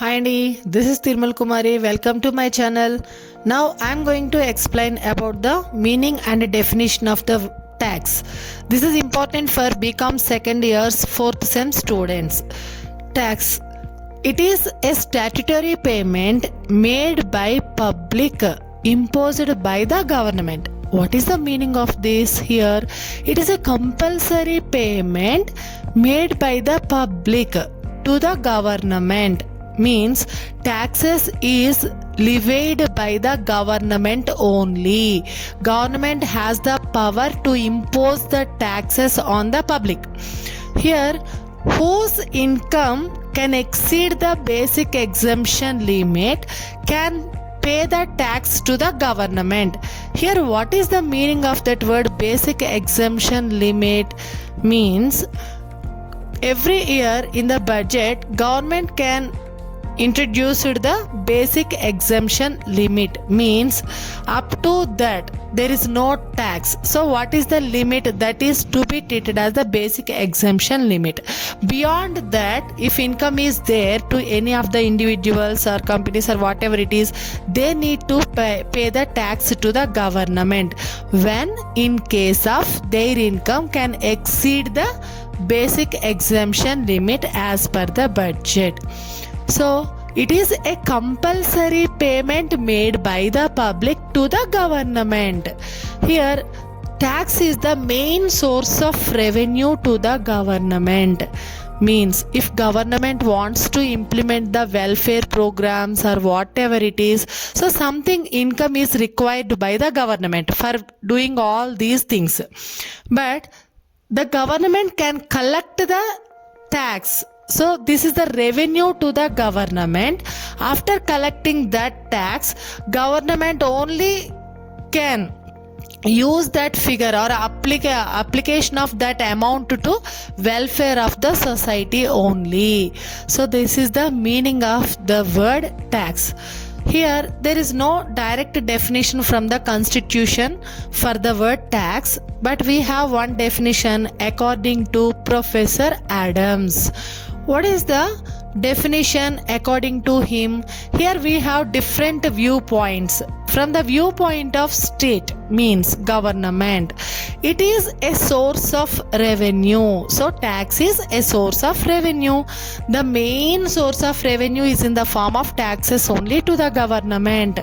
Hi Andy, this is Tirmal Kumari. Welcome to my channel. Now I am going to explain about the meaning and definition of the tax. This is important for BCom second year's 4th sem students. Tax. It is a statutory payment made by public, imposed by the government. What is the meaning of this here? It is a compulsory payment made by the public to the government. Means taxes is levied by the government only. Government has the power to impose the taxes on the public. Here, whose income can exceed the basic exemption limit can pay the tax to the government. Here, what is the meaning of that word basic exemption limit? Means every year in the budget, government can introduce the basic exemption limit. Means up to that there is no tax. So what is the limit that is to be treated as the basic exemption limit? Beyond that, if income is there to any of the individuals or companies or whatever it is, they need to pay the tax to the government when in case of their income can exceed the basic exemption limit as per the budget. So it is a compulsory payment made by the public to the government. Here, tax is the main source of revenue to the government. Means if government wants to implement the welfare programs or whatever it is, so something income is required by the government for doing all these things. But the government can collect the tax. So this is the revenue to the government. After collecting that tax, government only can use that figure or application of that amount to welfare of the society only. So this is the meaning of the word tax. Here there is no direct definition from the constitution for the word tax, but we have one definition according to Professor Adams. What is the definition according to him? Here we have different viewpoints. From the viewpoint of state, means government, it is a source of revenue. So tax is a source of revenue. The main source of revenue is in the form of taxes only to the government.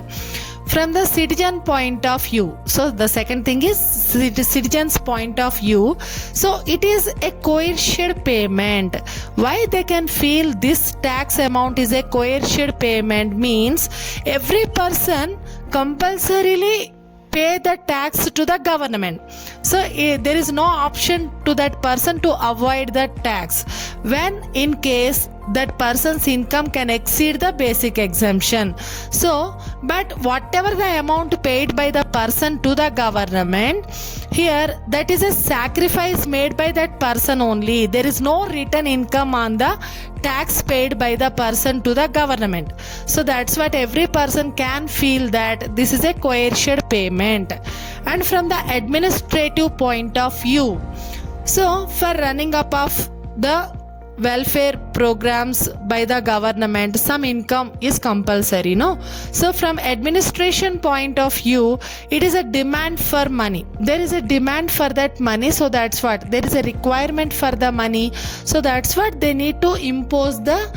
From the citizen point of view, so the second thing is citizen's point of view. So it is a coerced payment. Why they can feel this tax amount is a coerced payment? Means every person compulsorily pay the tax to the government. So there is no option to that person to avoid the tax when in case that person's income can exceed the basic exemption. So but whatever the amount paid by the person to the government, here that is a sacrifice made by that person only. There is no return income on the tax paid by the person to the government. So that's what every person can feel, that this is a coerced payment. And from the administrative point of view, so for running up of the welfare programs by the government, some income is compulsory, no? So from administration point of view, it is a demand for money. There is a demand for that money, so that's what there is a requirement for the money. So that's what they need to impose the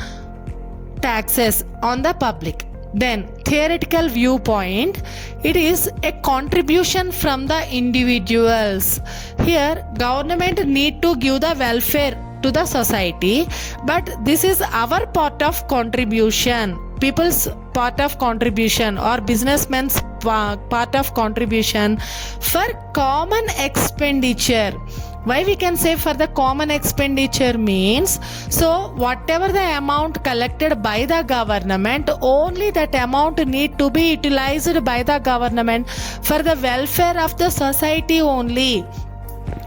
taxes on the public. Then theoretical viewpoint, it is a contribution from the individuals. Here government need to give the welfare to the society, but this is our part of contribution, people's part of contribution or businessmen's part of contribution for common expenditure. Why we can say for the common expenditure? Means so whatever the amount collected by the government, only that amount need to be utilized by the government for the welfare of the society only.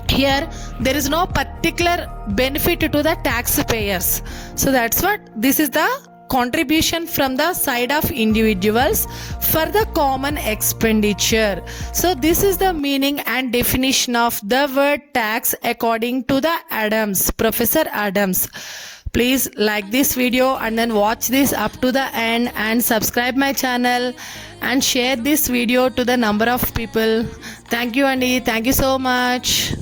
Here there is no particular benefit to the taxpayers. So that's what this is the contribution from the side of individuals for the common expenditure. So this is the meaning and definition of the word tax according to the Adams, Professor Adams. Please like this video and then watch this up to the end and subscribe my channel and share this video to the number of people. Thank you, Andy. Thank you so much.